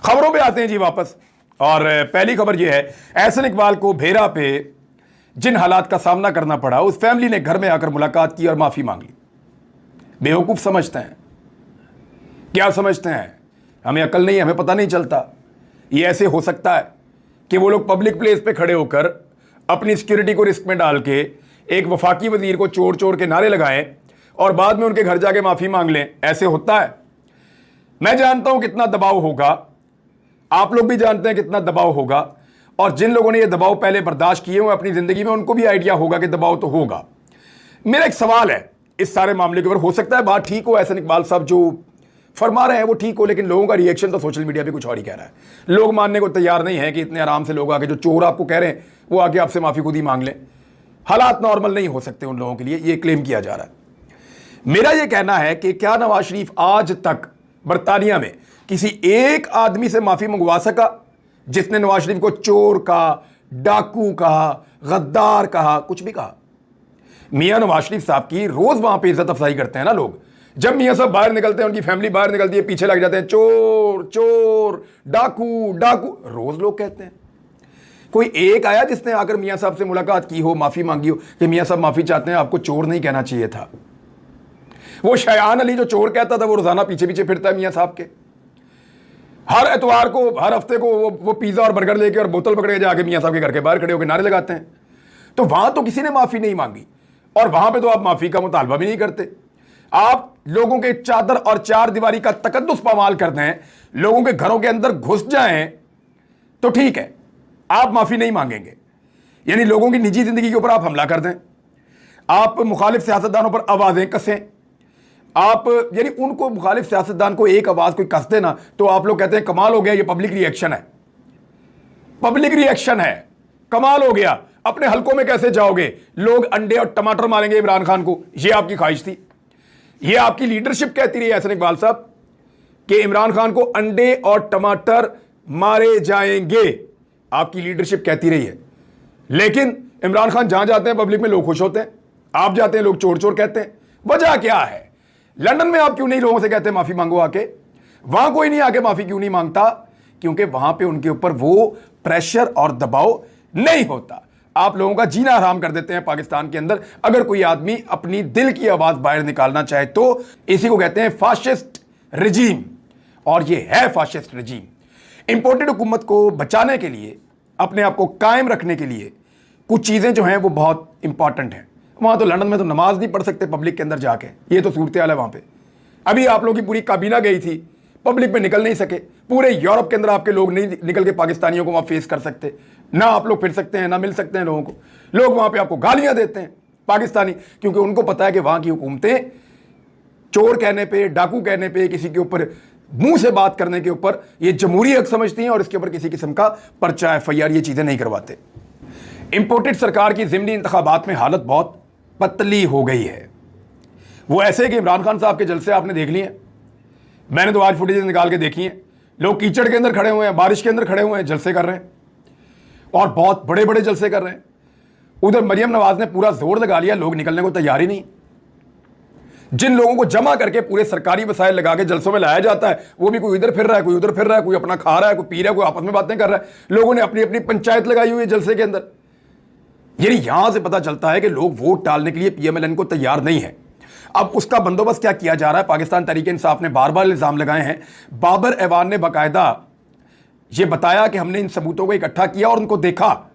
खबरों पे आते हैं जी वापस। और पहली खबर यह है, एहसन इकबाल को भेरा पे जिन हालात का सामना करना पड़ा, उस फैमिली ने घर में आकर मुलाकात की और माफी मांग ली। बेवकूफ समझते हैं, क्या समझते हैं, हमें अकल नहीं, हमें पता नहीं चलता। ये ऐसे हो सकता है कि वो लोग पब्लिक प्लेस पे खड़े होकर अपनी सिक्योरिटी को रिस्क में डाल के एक वफाकी वजीर को चोर चोर के नारे लगाएं और बाद में उनके घर जाके माफी मांग लें? ऐसे होता है? मैं जानता हूं कितना दबाव होगा, आप लोग भी जानते हैं कितना दबाव होगा, और जिन लोगों ने यह दबाव पहले बर्दाश्त किए हुए अपनी जिंदगी में, उनको भी आइडिया होगा कि दबाव तो होगा। मेरा एक सवाल है इस सारे मामले के ऊपर, हो सकता है बात ठीक हो, एहसन इकबाल साहब जो फरमा रहे हैं वो ठीक हो, लेकिन लोगों का रिएक्शन तो सोशल मीडिया पे कुछ और ही कह रहा है। लोग मानने को तैयार नहीं है कि इतने आराम से लोग आके, जो चोर आपको कह रहे हैं वो आके आपसे माफी खुद ही मांग लें। हालात नॉर्मल नहीं हो सकते उन लोगों के लिए, ये क्लेम किया जा रहा है। मेरा ये कहना है कि क्या नवाज शरीफ आज तक बरतानिया में किसी एक आदमी से माफी मंगवा सका जिसने नवाज शरीफ को चोर कहा, डाकू कहा, गद्दार कहा, कुछ भी कहा? मियां नवाज शरीफ साहब की रोज वहां पे इज्जत अफजाई करते हैं ना लोग। जब मियां साहब बाहर निकलते हैं, उनकी फैमिली बाहर निकलती है, पीछे लग जाते हैं, चोर चोर, डाकू डाकू, रोज लोग कहते हैं। कोई एक आया जिसने आकर मियां साहब से मुलाकात की हो, माफी मांगी हो कि मियां साहब माफी चाहते हैं, आपको चोर नहीं कहना चाहिए था? वो शयान अली जो चोर कहता था, वो रोजाना पीछे पीछे फिरता है मियां साहब के। हर एतवार को, हर हफ्ते को वो पिज्जा और बर्गर लेके और बोतल पकड़ के जाके मियां साहब के घर के बाहर खड़े होकर नारे लगाते हैं। तो वहां तो किसी ने माफी नहीं मांगी, और वहां पे तो आप माफी का मुतालबा भी नहीं करते। आप लोगों के चादर और चार दीवारी का तकद्दुस पामाल कर दें, लोगों के घरों के अंदर घुस जाएं, तो ठीक है, आप माफी नहीं मांगेंगे। यानी लोगों की निजी जिंदगी के ऊपर आप हमला कर दें, आप मुखालिफ सियासतदानों पर आवाजें कसें, आप यानी उनको, मुखालिफ सियासतदान को एक आवाज कोई कस देना, तो आप लोग कहते हैं कमाल हो गया, ये पब्लिक रिएक्शन है। पब्लिक रिएक्शन है, कमाल हो गया। अपने हलकों में कैसे जाओगे? लोग अंडे और टमाटर मारेंगे इमरान खान को, ये आपकी ख्वाहिश थी, ये आपकी लीडरशिप कहती रही एहसन इकबाल साहब कि इमरान खान को अंडे और टमाटर मारे जाएंगे, आपकी लीडरशिप कहती रही है। लेकिन इमरान खान जहां जाते हैं पब्लिक में लोग खुश होते हैं, आप जाते हैं लोग चोर चोर कहते हैं। वजह क्या है? लंदन में आप क्यों नहीं लोगों से कहते माफी मांगो आके? वहां कोई नहीं आके माफी क्यों नहीं मांगता? क्योंकि वहां पे उनके ऊपर वो प्रेशर और दबाव नहीं होता। आप लोगों का जीना हराम कर देते हैं पाकिस्तान के अंदर। अगर कोई आदमी अपनी दिल की आवाज बाहर निकालना चाहे तो इसी को कहते हैं फाशिस्ट रिजीम, और ये है फाशिस्ट रिजीम। इंपोर्टेड हुकूमत को बचाने के लिए, अपने आप को कायम रखने के लिए कुछ चीजें जो हैं वो बहुत इंपॉर्टेंट हैं। वहां तो लंदन में तो नमाज नहीं पढ़ सकते पब्लिक के अंदर जाके, ये तो सूरत हाल है वहां पे। अभी आप लोगों की पूरी काबीना गई थी, पब्लिक में निकल नहीं सके। पूरे यूरोप के अंदर आपके लोग नहीं निकल के पाकिस्तानियों को वहां फेस कर सकते, ना आप लोग फिर सकते हैं, ना मिल सकते हैं लोगों को। लोग वहां पे आपको गालियां देते हैं पाकिस्तानी, क्योंकि उनको पता है कि वहां की हुकूमतें चोर कहने पे, डाकू कहने पे, किसी के ऊपर मुंह से बात करने के ऊपर ये जमहूरी हक समझती हैं, और इसके ऊपर किसी किस्म का पर्चा, एफआईआर, ये चीजें नहीं करवाते। इंपोर्टेड सरकार की ज़िमनी इंतखाबात में हालत बहुत पतली हो गई है। वो ऐसे कि इमरान खान साहब के जलसे आपने देख लिए, मैंने तो आज फुटेज निकाल के देखी हैं। लोग कीचड़ के अंदर खड़े हुए हैं, बारिश के अंदर खड़े हुए हैं, जलसे कर रहे हैं, और बहुत बड़े बड़े जलसे कर रहे हैं। उधर मरियम नवाज ने पूरा जोर लगा लिया, लोग निकलने को तैयार ही नहीं। जिन लोगों को जमा करके पूरे सरकारी वसाइल लगा के जलसों में लाया जाता है, वो भी कोई इधर फिर रहा है, कोई उधर फिर रहा है, कोई अपना खा रहा है, कोई पी रहा है, कोई आपस में बातें कर रहा है। लोगों ने अपनी अपनी पंचायत लगाई हुई है जलसे के अंदर। यानी यहां से पता चलता है कि लोग वोट डालने के लिए पीएमएलएन को तैयार नहीं है। अब उसका बंदोबस्त क्या किया जा रहा है? पाकिस्तान तहरीक इंसाफ ने बार बार इल्जाम लगाए हैं। बाबर ऐवान ने बाकायदा ये बताया कि हमने इन सबूतों को इकट्ठा किया और उनको देखा,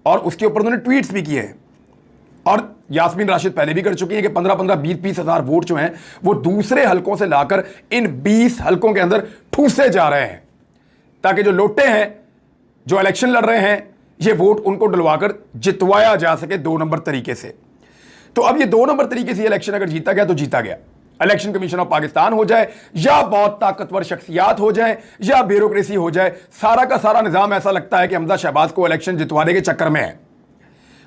और उसके ऊपर उन्होंने ट्वीट्स भी किए हैं। और यास्मीन राशिद पहले भी कर चुकी है कि 15-15, 20-20 हज़ार वोट जो हैं वो दूसरे हलकों से लाकर इन 20 हलकों के अंदर ठूसे जा रहे हैं, ताकि जो लोटे हैं, जो इलेक्शन लड़ रहे हैं, ये वोट उनको डलवाकर जितवाया जा सके 2 नंबर तरीके से। तो अब ये 2 नंबर तरीके से इलेक्शन अगर जीता गया तो जीता गया। इलेक्शन कमीशन ऑफ पाकिस्तान हो जाए, या बहुत ताकतवर शख्सियात हो जाए, या ब्यूरोक्रेसी हो जाए, सारा का सारा निजाम ऐसा लगता है कि हमजा शहबाज को इलेक्शन जितवाने के चक्कर में है।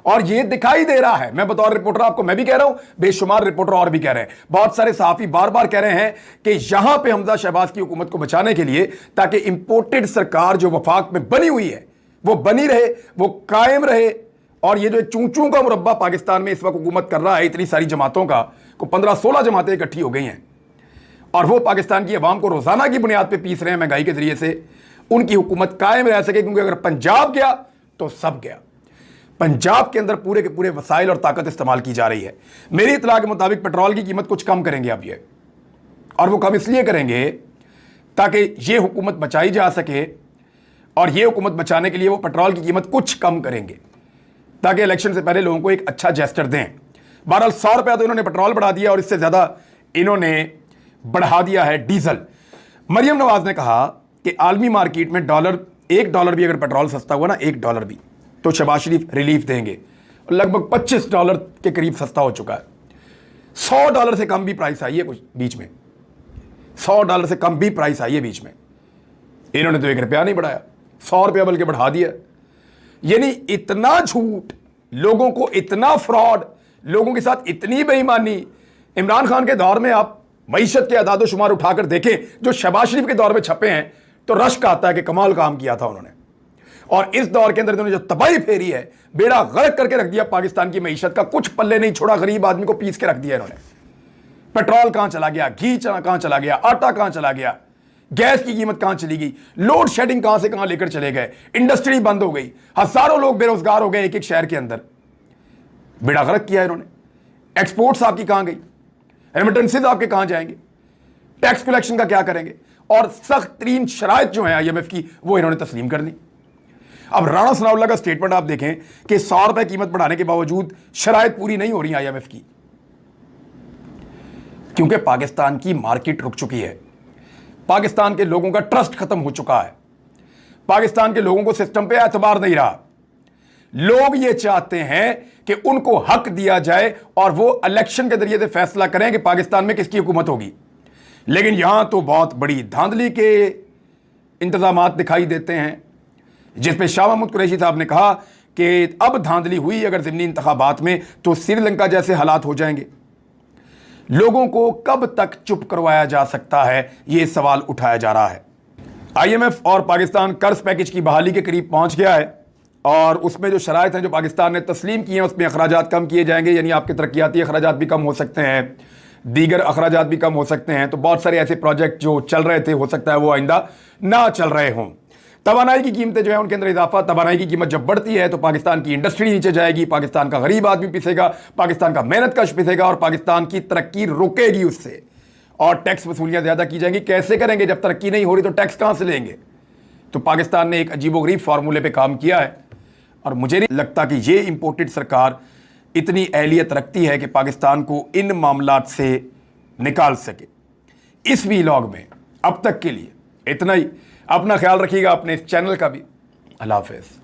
और ये दिखाई दे रहा है। मैं बतौर रिपोर्टर आपको मैं भी कह रहा हूं, बेशुमार रिपोर्टर और भी कह रहे हैं, बहुत सारे सहाफी बार बार कह रहे हैं कि यहां पे हमजा शहबाज की हुकूमत को बचाने के लिए, ताकि इंपोर्टेड सरकार जो वफाक में बनी हुई है वो बनी रहे, वो कायम रहे। और ये जो चूचू का मुरब्बा पाकिस्तान में इस वक्त हुकूमत कर रहा है, इतनी सारी जमातों का, को 15-16 जमातें इकट्ठी हो गई हैं, और वो पाकिस्तान की अवाम को रोजाना की बुनियाद पर पीस रहे हैं महंगाई के जरिए से, उनकी हुकूमत कायम रह सके, क्योंकि अगर पंजाब गया तो सब गया। पंजाब के अंदर पूरे के पूरे वसाइल और ताकत इस्तेमाल की जा रही है। मेरी इतला के मुताबिक पेट्रोल की कीमत कुछ कम करेंगे अब ये, और वो कम इसलिए करेंगे ताकि ये हुकूमत बचाई जा सके, और ये हुकूमत बचाने के लिए वो पेट्रोल की कीमत कुछ कम करेंगे ताकि इलेक्शन से पहले लोगों को एक अच्छा जेस्चर दें। बहरहाल 100 रुपया तो इन्होंने पेट्रोल बढ़ा दिया, और इससे ज़्यादा इन्होंने बढ़ा दिया है डीजल। मरियम नवाज ने कहा कि आलमी मार्केट में $1 भी अगर पेट्रोल सस्ता हुआ ना, $1 भी, तो शहबाज शरीफ रिलीफ देंगे। लगभग $25 के करीब सस्ता हो चुका है। $100 से कम भी प्राइस आई है कुछ बीच में, $100 से कम भी प्राइस आई है बीच में। इन्होंने तो ₹1 नहीं बढ़ाया, ₹100 बल्कि बढ़ा दिया। यानी इतना झूठ, लोगों को इतना फ्रॉड, लोगों के साथ इतनी बेईमानी। इमरान खान के दौर में आप मईशत के अदाद शुमार उठाकर देखें जो शहबाज शरीफ के दौर में छपे हैं, तो रश्क आता है कि कमाल काम किया था उन्होंने। और इस दौर के अंदर इन्होंने जो तबाही फेरी है, बेड़ा गर्क करके रख दिया पाकिस्तान की मईशत का, कुछ पल्ले नहीं छोड़ा, गरीब आदमी को पीस के रख दिया इन्होंने। पेट्रोल कहां चला गया, घी कहां चला गया, आटा कहां चला गया, गैस की कीमत कहां चली गई, लोड शेडिंग कहां से कहां लेकर चले गए, इंडस्ट्री बंद हो गई, हजारों लोग बेरोजगार हो गए एक एक शहर के अंदर। बेड़ा गर्क किया इन्होंने। एक्सपोर्ट्स आपकी कहां गई, रेमिटेंसेज आपके कहां जाएंगे, टैक्स कलेक्शन का क्या करेंगे, और सख्त तरीन शराइत जो है IMF की, वो इन्होंने तस्लीम कर दी। अब राणा सनाउल्लाह का स्टेटमेंट आप देखें कि ₹100 कीमत बढ़ाने के बावजूद शराइत पूरी नहीं हो रही IMF की, क्योंकि पाकिस्तान की मार्केट रुक चुकी है, पाकिस्तान के लोगों का ट्रस्ट खत्म हो चुका है, पाकिस्तान के लोगों को सिस्टम पे एतबार नहीं रहा। लोग ये चाहते हैं कि उनको हक दिया जाए और वो इलेक्शन के जरिए से फैसला करें कि पाकिस्तान में किसकी हुकूमत होगी। लेकिन यहां तो बहुत बड़ी धांधली के इंतजामात दिखाई देते हैं, जिसपे शाह महमूद कुरैशी साहब ने कहा कि अब धांधली हुई अगर ज़िमनी इंतखाबात में तो श्रीलंका जैसे हालात हो जाएंगे। लोगों को कब तक चुप करवाया जा सकता है, ये सवाल उठाया जा रहा है। IMF और पाकिस्तान कर्ज पैकेज की बहाली के करीब पहुंच गया है, और उसमें जो शराइत हैं जो पाकिस्तान ने तस्लीम किए हैं, उसमें अखराजात कम किए जाएंगे, यानी आपके तरक्याती अखराजात भी कम हो सकते हैं, दीगर अखराजात भी कम हो सकते हैं। तो बहुत सारे ऐसे प्रोजेक्ट जो चल रहे थे, हो सकता है वो आइंदा ना चल रहे हों। तवानाई की कीमतें जो है उनके अंदर इजाफा, तवानाई की कीमत जब बढ़ती है तो पाकिस्तान की इंडस्ट्री नीचे जाएगी, पाकिस्तान का गरीब आदमी पिसेगा, पाकिस्तान का मेहनत कश पिसेगा, और पाकिस्तान की तरक्की रुकेगी उससे, और टैक्स वसूलियां ज़्यादा की जाएंगी। कैसे करेंगे जब तरक्की नहीं हो रही, तो टैक्स कहाँ से लेंगे। तो पाकिस्तान ने एक अजीबोगरीब फार्मूले पर काम किया है, और मुझे नहीं लगता कि ये इंपोर्टेड सरकार इतनी अहलियत रखती है कि पाकिस्तान को इन मामलात से निकाल सके। इस वीलॉग में अब तक के लिए इतना ही। अपना ख्याल रखिएगा, अपने इस चैनल का भी। अल्लाह हाफ़िज़।